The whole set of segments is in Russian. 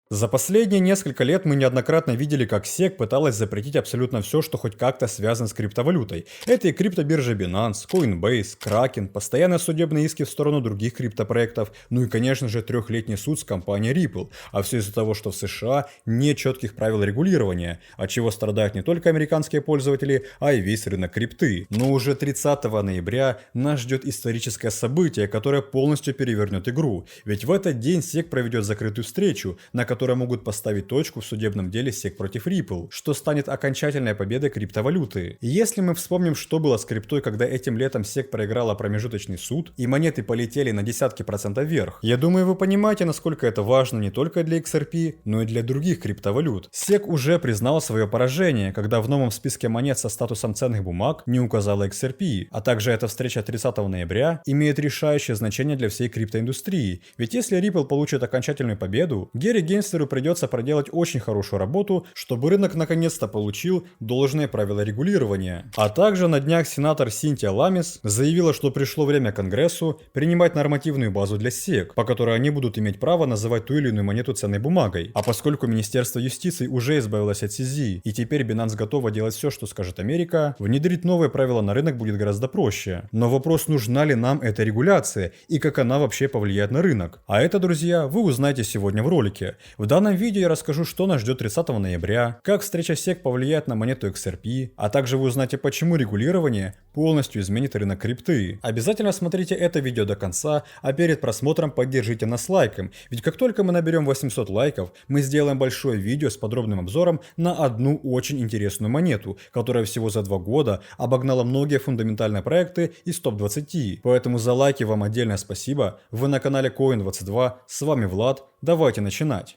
За последние несколько лет мы неоднократно видели, как SEC пыталась запретить абсолютно все, что хоть как-то связано с криптовалютой. Это и криптобиржа Binance, Coinbase, Kraken, постоянные судебные иски в сторону других криптопроектов, ну и, конечно же, трехлетний суд с компанией Ripple. А все из-за того, что в США нет четких правил регулирования, от чего страдают не только американские пользователи, а и весь рынок крипты. Но уже 30 ноября нас ждет историческое событие, которое полностью перевернет игру. Ведь в этот день SEC проведет закрытую встречу, на которые могут поставить точку в судебном деле SEC против Ripple, что станет окончательной победой криптовалюты. Если мы вспомним, что было с криптой, когда этим летом SEC проиграла промежуточный суд и монеты полетели на десятки процентов вверх, я думаю, вы понимаете, насколько это важно не только для XRP, но и для других криптовалют. SEC уже признал свое поражение, когда в новом списке монет со статусом ценных бумаг не указала XRP, а также эта встреча 30 ноября имеет решающее значение для всей криптоиндустрии, ведь если Ripple получит окончательную победу, Гэри Генстеру придется проделать очень хорошую работу, чтобы рынок наконец-то получил должные правила регулирования. А также на днях сенатор Синтия Ламис заявила, что пришло время Конгрессу принимать нормативную базу для SEC, по которой они будут иметь право называть ту или иную монету ценной бумагой. А поскольку Министерство юстиции уже избавилось от CZ, и теперь Binance готова делать все, что скажет Америка, внедрить новые правила на рынок будет гораздо проще. Но вопрос, нужна ли нам эта регуляция и как она вообще повлияет на рынок. А это, друзья, вы узнаете сегодня в ролике. В данном видео я расскажу, что нас ждет 30 ноября, как встреча SEC повлияет на монету XRP, а также вы узнаете, почему регулирование полностью изменит рынок крипты. Обязательно смотрите это видео до конца, а перед просмотром поддержите нас лайком, ведь как только мы наберем 800 лайков, мы сделаем большое видео с подробным обзором на одну очень интересную монету, которая всего за 2 года обогнала многие фундаментальные проекты из топ-20. Поэтому за лайки вам отдельное спасибо, вы на канале Coin22, с вами Влад, давайте начинать.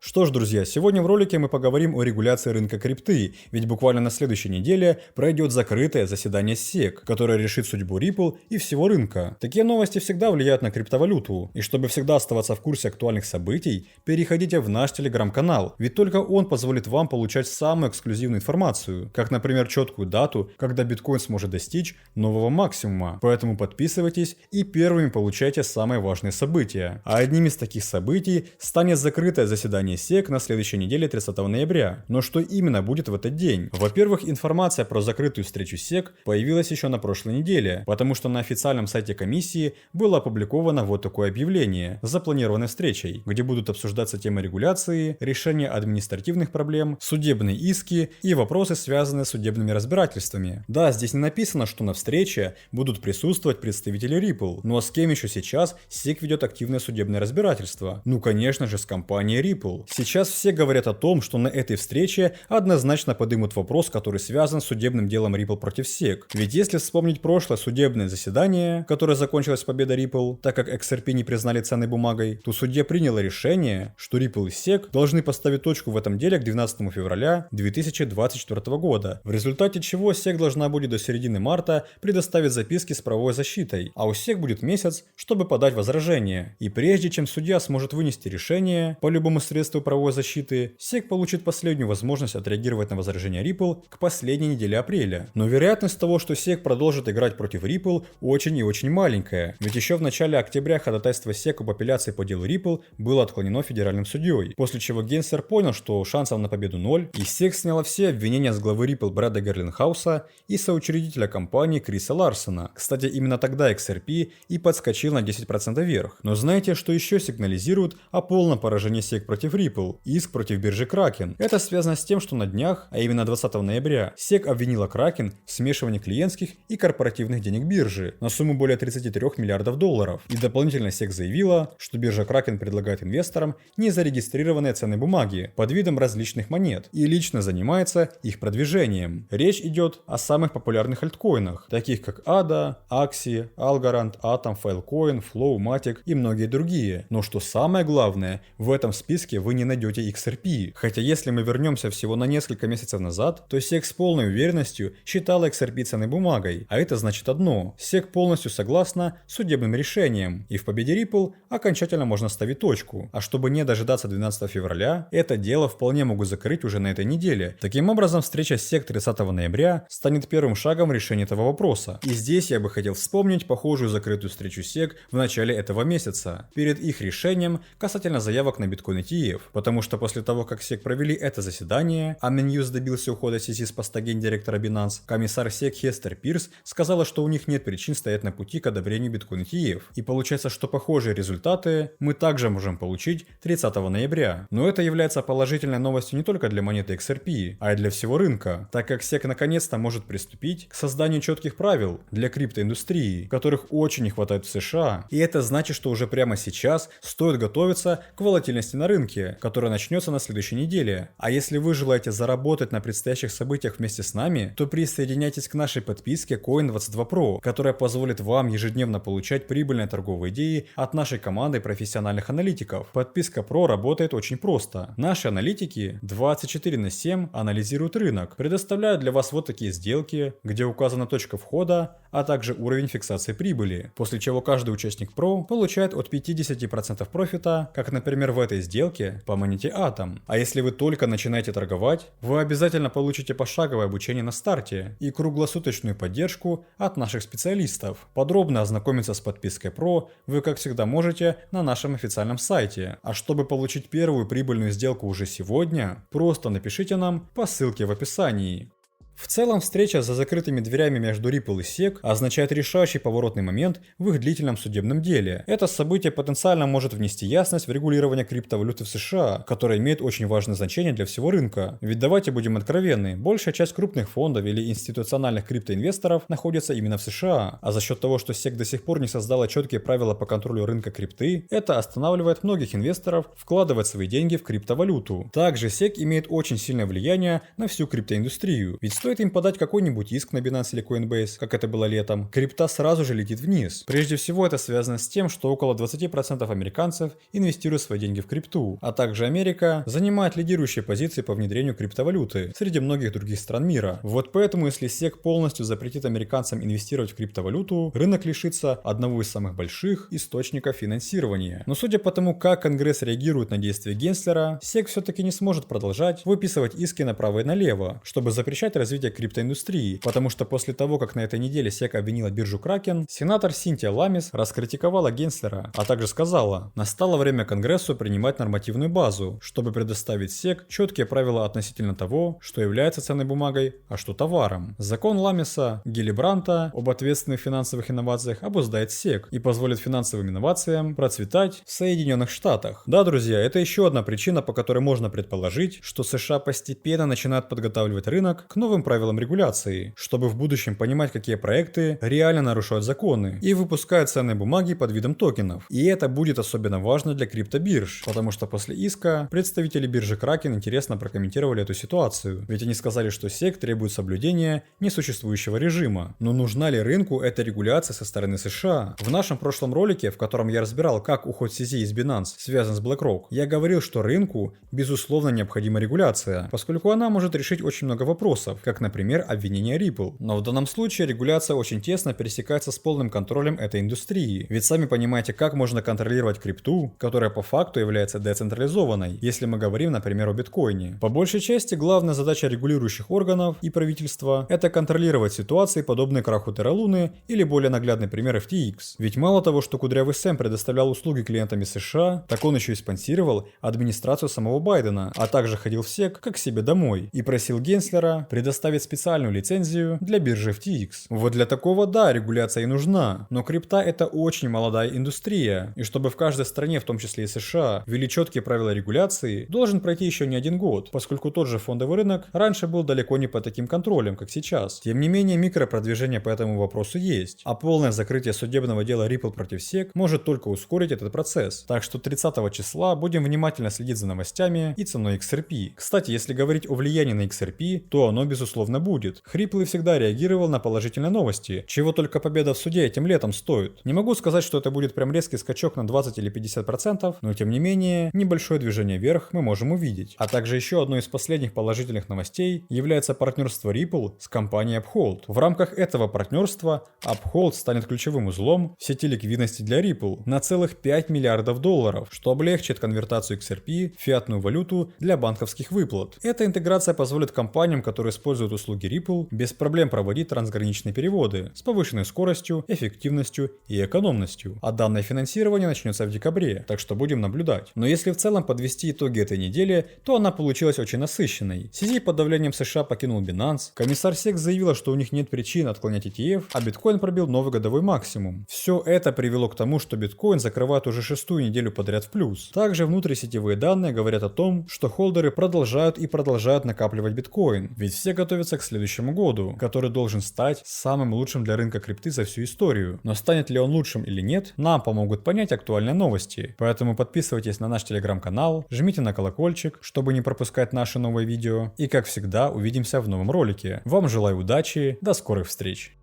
Что ж, друзья, сегодня в ролике мы поговорим о регуляции рынка крипты, ведь буквально на следующей неделе пройдет закрытое заседание SEC, которое решит судьбу Ripple и всего рынка. Такие новости всегда влияют на криптовалюту, и чтобы всегда оставаться в курсе актуальных событий, переходите в наш телеграм-канал, ведь только он позволит вам получать самую эксклюзивную информацию, как, например, четкую дату, когда биткоин сможет достичь нового максимума. Поэтому подписывайтесь и первыми получайте самые важные события. А одним из таких событий станет закрытое заседание SEC на следующей неделе 30 ноября. Но что именно будет в этот день? Во-первых, информация про закрытую встречу SEC появилась еще на прошлой неделе, потому что на официальном сайте комиссии было опубликовано вот такое объявление с запланированной встречей, где будут обсуждаться темы регуляции, решения административных проблем, судебные иски и вопросы, связанные с судебными разбирательствами. Да, здесь не написано, что на встрече будут присутствовать представители Ripple, но с кем еще сейчас SEC ведет активное судебное разбирательство? Ну, конечно же, с компанией Ripple. Сейчас все говорят о том, что на этой встрече однозначно поднимут вопрос, который связан с судебным делом Ripple против SEC. Ведь если вспомнить прошлое судебное заседание, которое закончилось победой Ripple, так как XRP не признали ценной бумагой, то судья приняла решение, что Ripple и SEC должны поставить точку в этом деле к 12 февраля 2024 года, в результате чего SEC должна будет до середины марта предоставить записки с правовой защитой, а у SEC будет месяц, чтобы подать возражение. И прежде чем судья сможет вынести решение по любому средству правовой защиты, SEC получит последнюю возможность отреагировать на возражение Ripple к последней неделе апреля. Но вероятность того, что SEC продолжит играть против Ripple, очень и очень маленькая. Ведь еще в начале октября ходатайство SEC об апелляции по делу Ripple было отклонено федеральным судьей, после чего Генстер понял, что шансов на победу 0, и SEC сняла все обвинения с главы Ripple Брэда Герлинхауса и соучредителя компании Криса Ларсона. Кстати, именно тогда XRP и подскочил на 10% вверх. Но знаете, что еще сигнализирует о полном поражении SEC против Ripple? Иск против биржи Kraken. Это связано с тем, что на днях, а именно 20 ноября, SEC обвинила Kraken в смешивании клиентских и корпоративных денег биржи на сумму более 33 миллиардов долларов. И дополнительно SEC заявила, что биржа Kraken предлагает инвесторам незарегистрированные ценные бумаги под видом различных монет и лично занимается их продвижением. Речь идет о самых популярных альткоинах, таких как ADA, Axie, Algorand, Atom, Filecoin, Flow, Matic и многие другие. Но что самое главное, в этом списке вы не найдете XRP. Хотя если мы вернемся всего на несколько месяцев назад, то SEC с полной уверенностью считала XRP ценной бумагой, а это значит одно: SEC полностью согласна с судебным решением, и в победе Ripple окончательно можно ставить точку. А чтобы не дожидаться 12 февраля, это дело вполне могут закрыть уже на этой неделе. Таким образом, встреча SEC 30 ноября станет первым шагом в решении этого вопроса. И здесь я бы хотел вспомнить похожую закрытую встречу SEC в начале этого месяца, перед их решением касательно заявок на биткоин ETF, потому что после того, как SEC провели это заседание, а Минюст добился ухода CZ с поста гендиректора Binance, комиссар SEC Хестер Пирс сказала, что у них нет причин стоять на пути к одобрению биткоин ETF. И получается, что похожие результаты мы также можем получить 30 ноября. Но это является положительной новостью не только для монеты XRP, а и для всего рынка, так как SEC наконец-то может приступить к созданию четких правил для криптоиндустрии, которых очень не хватает в США. И это значит, что уже прямо сейчас стоит готовиться к волатильности на рынке, которая начнется на следующей неделе. А если вы желаете заработать на предстоящих событиях вместе с нами, то присоединяйтесь к нашей подписке Coin22 Pro, которая позволит вам ежедневно получать прибыльные торговые идеи от нашей команды профессиональных аналитиков. Подписка Pro работает очень просто. Наши аналитики 24/7 анализируют рынок, предоставляют для вас вот такие сделки, где указана точка входа, а также уровень фиксации прибыли, после чего каждый участник Pro получает от 50% профита, как, например, в этой сделке по монете Atom. А если вы только начинаете торговать, вы обязательно получите пошаговое обучение на старте и круглосуточную поддержку от наших специалистов. Подробно ознакомиться с подпиской Pro вы, как всегда, можете на нашем официальном сайте. А чтобы получить первую прибыльную сделку уже сегодня, просто напишите нам по ссылке в описании. В целом, встреча за закрытыми дверями между Ripple и SEC означает решающий поворотный момент в их длительном судебном деле. Это событие потенциально может внести ясность в регулирование криптовалюты в США, которое имеет очень важное значение для всего рынка. Ведь давайте будем откровенны, большая часть крупных фондов или институциональных криптоинвесторов находится именно в США, а за счет того, что SEC до сих пор не создала четкие правила по контролю рынка крипты, это останавливает многих инвесторов вкладывать свои деньги в криптовалюту. Также SEC имеет очень сильное влияние на всю криптоиндустрию, ведь стоит им подать какой-нибудь иск на Binance или Coinbase, как это было летом, крипта сразу же летит вниз. Прежде всего это связано с тем, что около 20% американцев инвестируют свои деньги в крипту, а также Америка занимает лидирующие позиции по внедрению криптовалюты среди многих других стран мира. Вот поэтому, если SEC полностью запретит американцам инвестировать в криптовалюту, рынок лишится одного из самых больших источников финансирования. Но судя по тому, как Конгресс реагирует на действия Генслера, SEC все-таки не сможет продолжать выписывать иски направо и налево, чтобы запрещать развитие криптоиндустрии, потому что после того, как на этой неделе SEC обвинила биржу Kraken, сенатор Синтия Ламис раскритиковала Генслера, а также сказала: настало время Конгрессу принимать нормативную базу, чтобы предоставить SEC четкие правила относительно того, что является ценной бумагой, а что товаром. Закон Ламиса Гиллибранта об ответственных финансовых инновациях обуздает SEC и позволит финансовым инновациям процветать в Соединенных Штатах. Да, друзья, это еще одна причина, по которой можно предположить, что США постепенно начинают подготавливать рынок к новым правилам регуляции, чтобы в будущем понимать, какие проекты реально нарушают законы и выпускают ценные бумаги под видом токенов. И это будет особенно важно для криптобирж, потому что после иска представители биржи Kraken интересно прокомментировали эту ситуацию, ведь они сказали, что SEC требует соблюдения несуществующего режима. Но нужна ли рынку эта регуляция со стороны США? В нашем прошлом ролике, в котором я разбирал, как уход CZ из Binance связан с BlackRock, я говорил, что рынку безусловно необходима регуляция, поскольку она может решить очень много вопросов, как, например, обвинение Ripple. Но в данном случае регуляция очень тесно пересекается с полным контролем этой индустрии. Ведь сами понимаете, как можно контролировать крипту, которая по факту является децентрализованной, если мы говорим, например, о биткоине. По большей части, главная задача регулирующих органов и правительства – это контролировать ситуации, подобные краху Terra Luna или более наглядный пример FTX. Ведь мало того, что Кудрявый Сэм предоставлял услуги клиентам из США, так он еще и спонсировал администрацию самого Байдена, а также ходил в SEC как к себе домой и просил Генслера предоставить специальную лицензию для биржи FTX. Вот для такого, да, регуляция и нужна, но крипта — это очень молодая индустрия, и чтобы в каждой стране, в том числе и США, ввели четкие правила регуляции, должен пройти еще не один год, поскольку тот же фондовый рынок раньше был далеко не под таким контролем, как сейчас. Тем не менее, микропродвижение по этому вопросу есть, а полное закрытие судебного дела Ripple против SEC может только ускорить этот процесс. Так что 30 числа будем внимательно следить за новостями и ценой XRP. Кстати, если говорить о влиянии на XRP, то оно безусловно безусловно будет. Хриплый всегда реагировал на положительные новости, чего только победа в суде этим летом стоит. Не могу сказать, что это будет прям резкий скачок на 20 или 50%, но тем не менее, небольшое движение вверх мы можем увидеть. А также еще одной из последних положительных новостей является партнерство Ripple с компанией Uphold. В рамках этого партнерства Uphold станет ключевым узлом в сети ликвидности для Ripple на целых $5 миллиардов, что облегчит конвертацию XRP в фиатную валюту для банковских выплат. Эта интеграция позволит компаниям, которые используют услуги Ripple, без проблем проводить трансграничные переводы с повышенной скоростью, эффективностью и экономностью. А данное финансирование начнется в декабре, так что будем наблюдать. Но если в целом подвести итоги этой недели, то она получилась очень насыщенной. CZ под давлением США покинул Binance, комиссар SEC заявила, что у них нет причин отклонять ETF, а биткоин пробил новый годовой максимум. Все это привело к тому, что биткоин закрывает уже 6-ю неделю подряд в плюс. Также внутрисетевые данные говорят о том, что холдеры продолжают накапливать биткоин, ведь все готовятся к следующему году, который должен стать самым лучшим для рынка крипты за всю историю. Но станет ли он лучшим или нет, нам помогут понять актуальные новости. Поэтому подписывайтесь на наш телеграм-канал, жмите на колокольчик, чтобы не пропускать наши новые видео. И как всегда, увидимся в новом ролике. Вам желаю удачи, до скорых встреч!